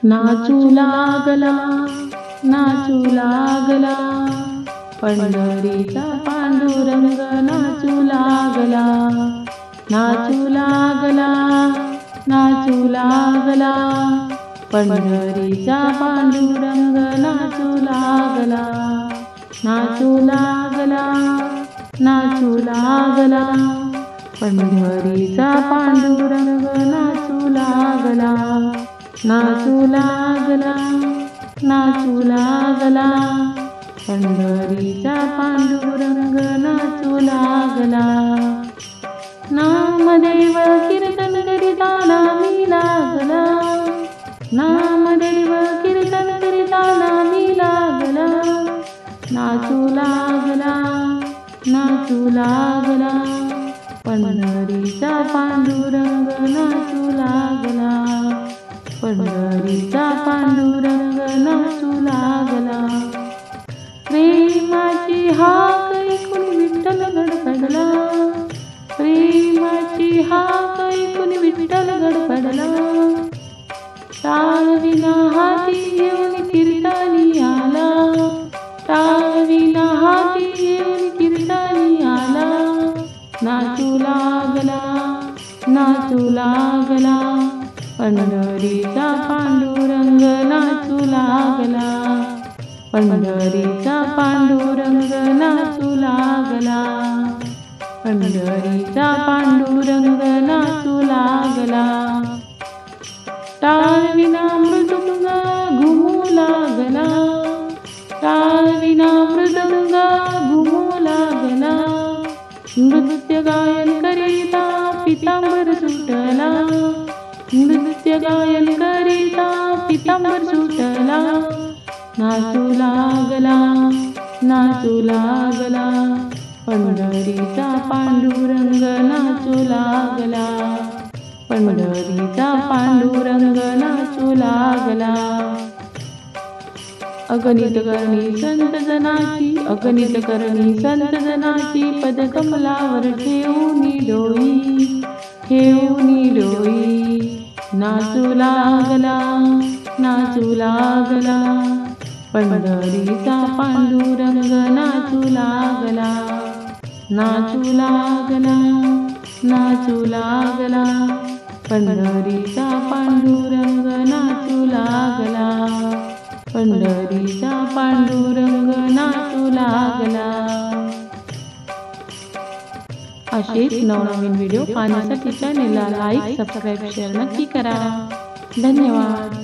नाचू लागला, नाचू लागला, पंढरीचा पांडुरंग नाचू लागला, नाचू लागला, नाचू लागला, पंढरीचा पांडुरंग नाचू लागला, नाचू लागला, नाचू लागला, पंढरीचा पांडुरंग नाचू लागला, नाचू लागला, नाचू लागला, पंढरीचा पांडुरंग नाचू लागला. नामदेव कीर्तन करिता नामी लागला, नामदेव कीर्तन करिता नामी लागला, नाचू लागला, नाचू लागला, पंढरीचा पांडुरंग नाचू लागला, पंढरीचा पांडुरंग नाचू लागला. प्रेमाची हाक ऐकून विठ्ठल गडबडला, प्रेमाची हाक ऐकून विठ्ठल गडबडला, टाळविना हाती घेऊन कीर्तनी आला, टाळविना हाती घेऊन कीर्तनी आला, नाचू लागला, नाचू लागला, पंढरीचा पांडुरंग नाचू लागला, पंढरीचा पांडुरंग नाचू लागला, पंढरीचा पांडुरंग नाचू लागला. टाळविना मृदुंग घुमू लागला, टाळविना मृदुंग घुमू लागला, नृत्य गायन करिता पितांबर सुटला, नृत्य गायन करिता पितांबर सुटला, नाचू लागला, नाचू लागला, पंढरीचा पांडुरंग नाचू लागला, पंढरीचा पांडुरंग नाचू लागला. अगणित करणी संत जनाची, अगणित करणी संत जनाची, पदकमलावर ठेवूनी डोई, ठेवूनी डोई, नाचू लागला, नाचू लागला, पंढरीचा पांडुरंग नाचू लागला, नाचू लागला, नाचू लागला, पंढरीचा पांडुरंग नाचू लागला, पंढरीचा पांडुरंग नाचू लागला. असेच नवनवीन व्हिडिओ पाहण्यासाठी चॅनेलला लाईक, सबस्क्राईब, शेअर नक्की करा. धन्यवाद.